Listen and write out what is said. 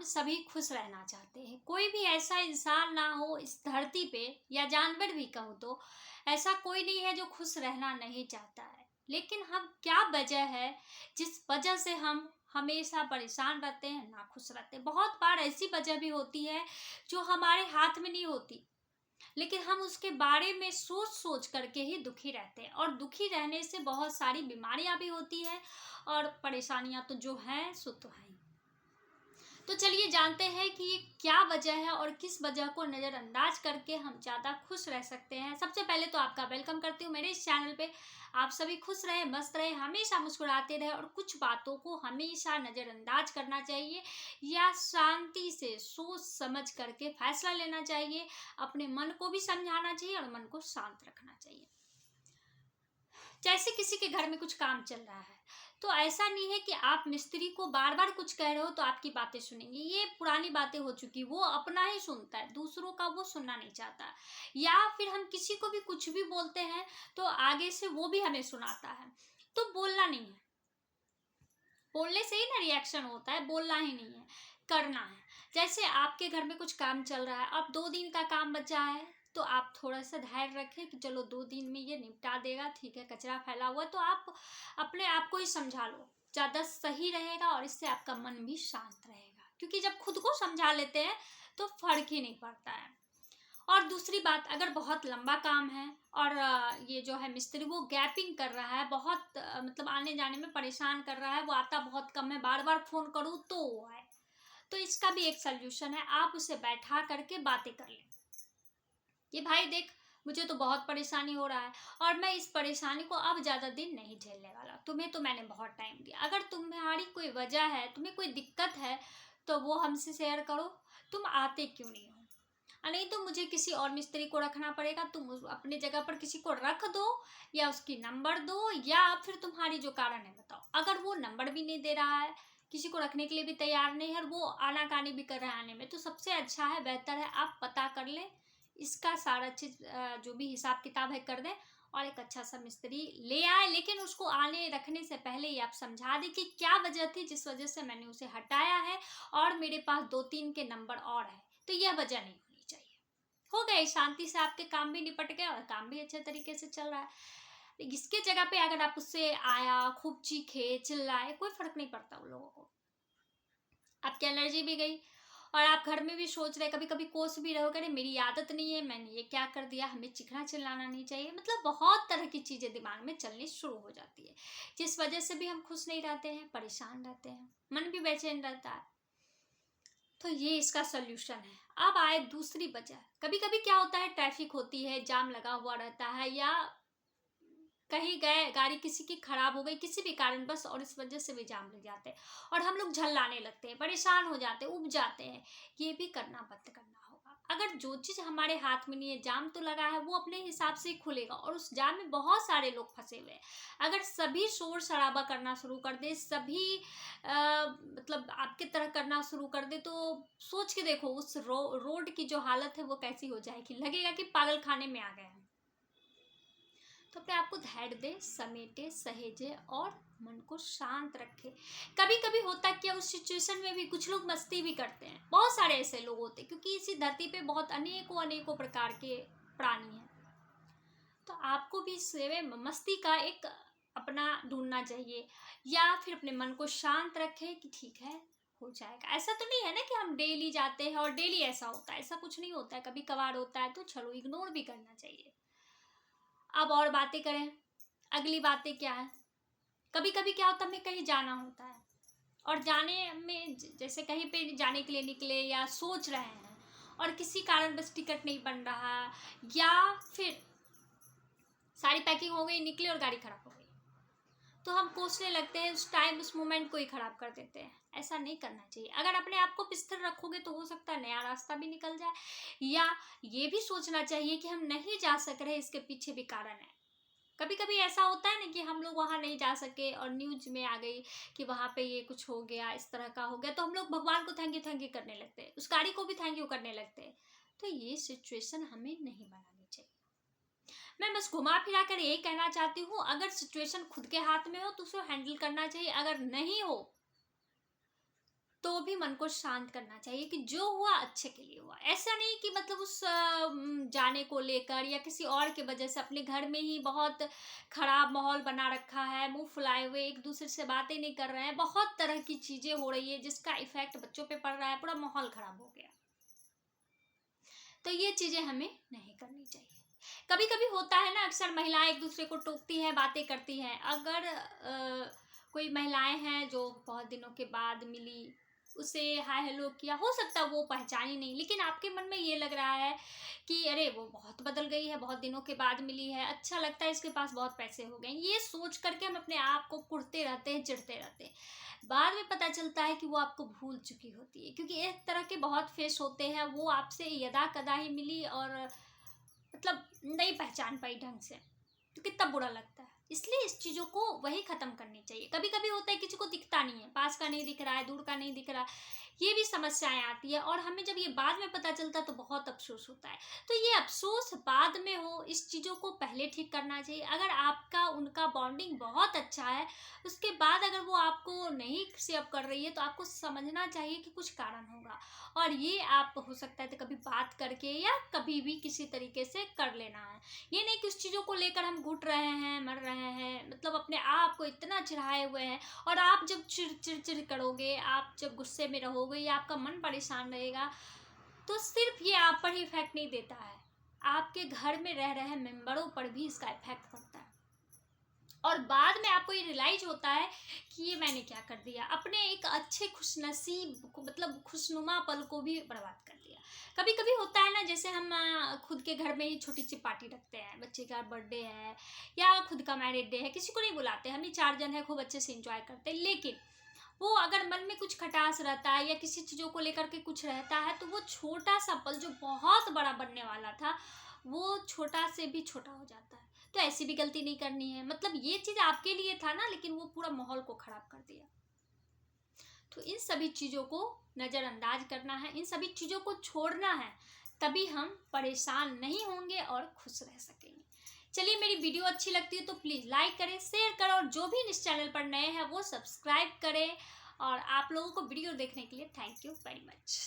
सभी खुश रहना चाहते हैं। कोई भी ऐसा इंसान ना हो इस धरती पे, या जानवर भी कहूँ तो, ऐसा कोई नहीं है जो खुश रहना नहीं चाहता है। लेकिन हम क्या वजह है जिस वजह से हम हमेशा परेशान रहते हैं, ना खुश रहते हैं। बहुत बार ऐसी वजह भी होती है जो हमारे हाथ में नहीं होती, लेकिन हम उसके बारे में सोच सोच करके ही दुखी रहते हैं, और दुखी रहने से बहुत सारी बीमारियां भी होती है, और परेशानियां तो जो हैं सो तो हैं। तो चलिए जानते हैं कि ये क्या वजह है और किस वजह को नज़रअंदाज करके हम ज़्यादा खुश रह सकते हैं। सबसे पहले तो आपका वेलकम करती हूँ मेरे इस चैनल पे। आप सभी खुश रहे, मस्त रहे, हमेशा मुस्कुराते रहे, और कुछ बातों को हमेशा नज़रअंदाज करना चाहिए या शांति से सोच समझ करके फैसला लेना चाहिए। अपने मन को भी समझाना चाहिए और मन को शांत रखना चाहिए। जैसे किसी के घर में कुछ काम चल रहा है, तो ऐसा नहीं है कि आप मिस्त्री को बार बार कुछ कह रहे हो तो आपकी बातें सुनेंगे। ये पुरानी बातें हो चुकी, वो अपना ही सुनता है, दूसरों का वो सुनना नहीं चाहता। या फिर हम किसी को भी कुछ भी बोलते हैं तो आगे से वो भी हमें सुनाता है। तो बोलना नहीं है, बोलने से ही ना रिएक्शन होता है, बोलना ही नहीं है, करना है। जैसे आपके घर में कुछ काम चल रहा है, अब 2 दिन का काम बचा है, तो आप थोड़ा सा धैर्य रखें कि चलो 2 दिन में ये निपटा देगा, ठीक है। कचरा फैला हुआ तो आप अपने आप को ही समझा लो, ज़्यादा सही रहेगा, और इससे आपका मन भी शांत रहेगा। क्योंकि जब खुद को समझा लेते हैं तो फर्क ही नहीं पड़ता है। और दूसरी बात, अगर बहुत लंबा काम है और ये जो है मिस्त्री वो गैपिंग कर रहा है, बहुत मतलब आने जाने में परेशान कर रहा है, वो आता बहुत कम है, बार बार फ़ोन करूँ तो वो आए, तो इसका भी एक सल्यूशन है। आप उसे बैठा करके बातें कर लें कि भाई देख, मुझे तो बहुत परेशानी हो रहा है, और मैं इस परेशानी को अब ज़्यादा दिन नहीं झेलने वाला। तुम्हें तो मैंने बहुत टाइम दिया, अगर तुम्हारी कोई वजह है, तुम्हें कोई दिक्कत है, तो वो हमसे शेयर करो। तुम आते क्यों नहीं हो? नहीं तो मुझे किसी और मिस्त्री को रखना पड़ेगा। तुम अपनी जगह पर किसी को रख दो, या उसकी नंबर दो, या फिर तुम्हारी जो कारण है बताओ। अगर वो नंबर भी नहीं दे रहा है, किसी को रखने के लिए भी तैयार नहीं है, और वो आनाकानी भी कर रहा है आने में, तो सबसे अच्छा है, बेहतर है आप पता कर लें, इसका सारा चीज़ जो भी हिसाब किताब है कर दें, और एक अच्छा सा मिस्त्री ले आए। लेकिन उसको आने रखने से पहले ही आप समझा दें कि क्या वजह थी जिस वजह से मैंने उसे हटाया है, और मेरे पास 2-3 के नंबर और है, तो यह वजह नहीं होनी चाहिए। हो गए, शांति से आपके काम भी निपट गए और काम भी अच्छे तरीके से चल रहा है। इसके जगह पे अगर आप उससे आया, खूब चीखे चिल्लाए, कोई फर्क नहीं पड़ता उन लोगों को, आपकी एनर्जी भी गई। और आप घर में भी सोच रहे, कभी कभी कोस भी रहोगे, अरे मेरी आदत नहीं है, मैंने ये क्या कर दिया, हमें चिखना चिल्लाना नहीं चाहिए। मतलब बहुत तरह की चीज़ें दिमाग में चलनी शुरू हो जाती है, जिस वजह से भी हम खुश नहीं रहते हैं, परेशान रहते हैं, मन भी बेचैन रहता है। तो ये इसका सॉल्यूशन है। अब आए दूसरी वजह, कभी कभी क्या होता है, ट्रैफिक होती है, जाम लगा हुआ रहता है, या कहीं गए, गाड़ी किसी की खराब हो गई किसी भी कारण बस, और इस वजह से भी जाम लग जाते हैं, और हम लोग झल्लाने लगते हैं, परेशान हो जाते हैं, उब जाते हैं। ये भी करना बंद करना होगा। अगर जो चीज़ हमारे हाथ में नहीं है, जाम तो लगा है, वो अपने हिसाब से ही खुलेगा, और उस जाम में बहुत सारे लोग फंसे हुए हैं। अगर सभी शोर शराबा करना शुरू कर दे, सभी मतलब आपकी तरह करना शुरू कर दे, तो सोच के देखो उस रोड की जो हालत है वो कैसी हो जाएगी, लगेगा कि पागल खाने में आ गए हैं। तो अपने आप को धैर्य दे, समेटे, सहेजे, और मन को शांत रखे। कभी कभी होता है कि उस सिचुएशन में भी कुछ लोग मस्ती भी करते हैं, बहुत सारे ऐसे लोग होते हैं, क्योंकि इसी धरती पे बहुत अनेकों अनेकों प्रकार के प्राणी हैं। तो आपको भी सेवे मस्ती का एक अपना ढूंढना चाहिए, या फिर अपने मन को शांत रखें कि ठीक है, हो जाएगा। ऐसा तो नहीं है ना कि हम डेली जाते हैं और डेली ऐसा होता है, ऐसा कुछ नहीं होता है, कभी कभार होता है, तो चलो इग्नोर भी करना चाहिए। अब और बातें करें, अगली बातें क्या है, कभी कभी क्या होता है, हमें कहीं जाना होता है, और जाने में जैसे कहीं पे जाने के लिए निकले या सोच रहे हैं, और किसी कारण बस टिकट नहीं बन रहा, या फिर सारी पैकिंग हो गई, निकले और गाड़ी खराब हो गई, तो हम कोसने लगते हैं, उस टाइम उस मोमेंट को ही खराब कर देते हैं। ऐसा नहीं करना चाहिए। अगर अपने आप को स्थिर रखोगे तो हो सकता है नया रास्ता भी निकल जाए, या ये भी सोचना चाहिए कि हम नहीं जा सक रहे, इसके पीछे भी कारण है। कभी कभी ऐसा होता है ना कि हम लोग वहाँ नहीं जा सके, और न्यूज में आ गई कि वहाँ पे ये कुछ हो गया, इस तरह का हो गया, तो हम लोग भगवान को थैंक यू करने लगते हैं, उस गाड़ी को भी थैंक यू करने लगते हैं। तो ये सिचुएशन हमें नहीं बनानी चाहिए। मैं बस घुमा फिरा कर यही कहना चाहती हूँ, अगर सिचुएशन खुद के हाथ में हो तो उसे हैंडल करना चाहिए, अगर नहीं हो तो भी मन को शांत करना चाहिए कि जो हुआ अच्छे के लिए हुआ। ऐसा नहीं कि मतलब उस जाने को लेकर या किसी और की वजह से अपने घर में ही बहुत खराब माहौल बना रखा है, मुंह फुलाए हुए एक दूसरे से बातें नहीं कर रहे हैं, बहुत तरह की चीजें हो रही है जिसका इफेक्ट बच्चों पे पड़ रहा है, पूरा माहौल खराब हो गया। तो ये चीजें हमें नहीं करनी चाहिए। कभी कभी होता है ना, अक्सर महिलाएं एक दूसरे को टोकती हैं, बातें करती हैं। अगर कोई महिलाएं हैं जो बहुत दिनों के बाद मिली, उसे हाय हेलो किया, हो सकता है वो पहचानी नहीं, लेकिन आपके मन में ये लग रहा है कि अरे वो बहुत बदल गई है, बहुत दिनों के बाद मिली है, अच्छा लगता है, इसके पास बहुत पैसे हो गए। ये सोच करके हम अपने आप को कुढ़ते रहते हैं, चिढ़ते रहते हैं। बाद में पता चलता है कि वो आपको भूल चुकी होती है, क्योंकि इस तरह के बहुत फेस होते हैं, वो आपसे यदा कदा ही मिली और मतलब नहीं पहचान पाई ढंग से, तो कितना बुरा लगता है। इसलिए इस चीज़ों को वही ख़त्म करनी चाहिए। कभी कभी होता है किसी को दिखता नहीं है, पास का नहीं दिख रहा है, दूर का नहीं दिख रहा है, ये भी समस्याएं आती है, और हमें जब ये बाद में पता चलता है तो बहुत अफसोस होता है। तो ये अफसोस बाद में हो, इस चीज़ों को पहले ठीक करना चाहिए। अगर आपका उनका बॉन्डिंग बहुत अच्छा है, उसके बाद अगर वो आपको नहीं एक्सेप्ट कर रही है, तो आपको समझना चाहिए कि कुछ कारण होगा, और ये आप हो सकता है तो कभी बात करके या कभी भी किसी तरीके से कर लेना है। ये नहीं कि उस चीज़ों को लेकर हम घुट रहे हैं, मर रहे हैं, मतलब अपने आप को इतना चिढ़ाए हुए हैं। और आप जब चिड़ करोगे, आप जब गुस्से में रहोगे या आपका मन परेशान रहेगा, तो सिर्फ ये आप पर ही इफेक्ट नहीं देता है, आपके घर में रह रहे मेंबरों पर भी इसका इफेक्ट पड़ता है। और बाद में आपको ये रियलाइज होता है कि ये मैंने क्या कर दिया, अपने एक अच्छे खुशनसीब को, मतलब खुशनुमा पल को भी बर्बाद कर दिया। कभी कभी होता है ना, जैसे हम खुद के घर में ही छोटी सी पार्टी रखते हैं, बच्चे का बर्थडे है या खुद का मैरिज डे है, किसी को नहीं बुलाते, हम ही 4 जन है, खूब अच्छे से इंजॉय करते हैं। लेकिन वो अगर मन में कुछ खटास रहता है या किसी चीज़ों को लेकर के कुछ रहता है, तो वो छोटा सा पल जो बहुत बड़ा बनने वाला था, वो छोटा से भी छोटा हो जाता है। तो ऐसी भी गलती नहीं करनी है, मतलब ये चीज़ आपके लिए था ना, लेकिन वो पूरा माहौल को खराब कर दिया। तो इन सभी चीज़ों को नज़रअंदाज करना है, इन सभी चीज़ों को छोड़ना है, तभी हम परेशान नहीं होंगे और खुश रह सकेंगे। चलिए, मेरी वीडियो अच्छी लगती है तो प्लीज़ लाइक करें, शेयर करें, और जो भी इस चैनल पर नए हैं वो सब्सक्राइब करें। और आप लोगों को वीडियो देखने के लिए थैंक यू वेरी मच।